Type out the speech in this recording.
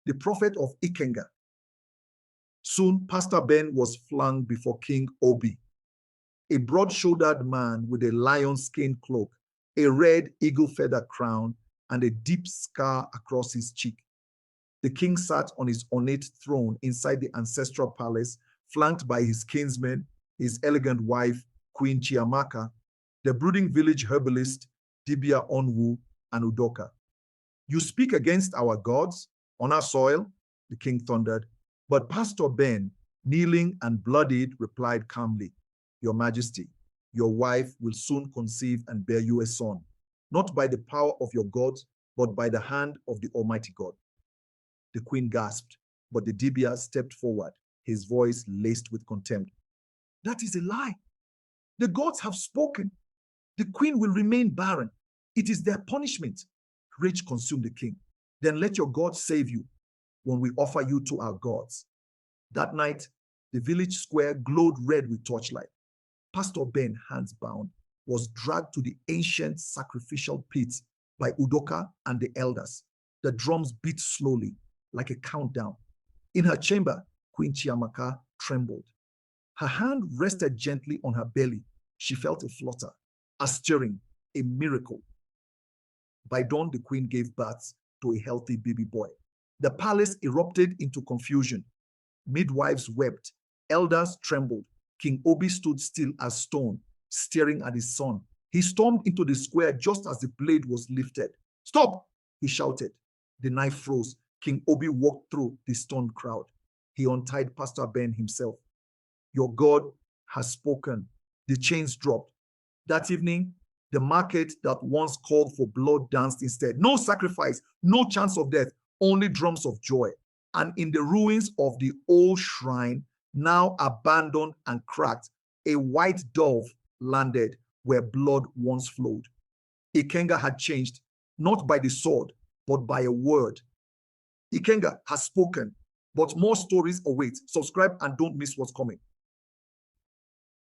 the Prophet of Ikenga. Soon, Pastor Ben was flung before King Obi, a broad-shouldered man with a lion-skin cloak, a red eagle feather crown, and a deep scar across his cheek. The king sat on his ornate throne inside the ancestral palace, flanked by his kinsmen, his elegant wife, Queen Chiamaka, the brooding village herbalist, Dibia Onwu, and Udoka. You speak against our gods on our soil, the king thundered. But Pastor Ben, kneeling and bloodied, replied calmly, Your Majesty, your wife will soon conceive and bear you a son, not by the power of your gods, but by the hand of the Almighty God. The queen gasped, but the Dibia stepped forward, his voice laced with contempt. That is a lie. The gods have spoken. The queen will remain barren. It is their punishment. Rage consumed the king. Then let your God save you when we offer you to our gods. That night, the village square glowed red with torchlight. Pastor Ben, hands bound, was dragged to the ancient sacrificial pit by Udoka and the elders. The drums beat slowly, like a countdown. In her chamber, Queen Chiamaka trembled. Her hand rested gently on her belly. She felt a flutter, a stirring, a miracle. By dawn, the queen gave birth to a healthy baby boy. The palace erupted into confusion. Midwives wept. Elders trembled. King Obi stood still as stone, staring at his son. He stormed into the square just as the blade was lifted. Stop, he shouted. The knife froze. King Obi walked through the stunned crowd. He untied Pastor Ben himself. Your God has spoken. The chains dropped. That evening, the market that once called for blood danced instead. No sacrifice, no chance of death, only drums of joy. And in the ruins of the old shrine, now abandoned and cracked, a white dove landed where blood once flowed. Ikenga had changed, not by the sword, but by a word. Ikenga has spoken, but more stories await. Subscribe and don't miss what's coming.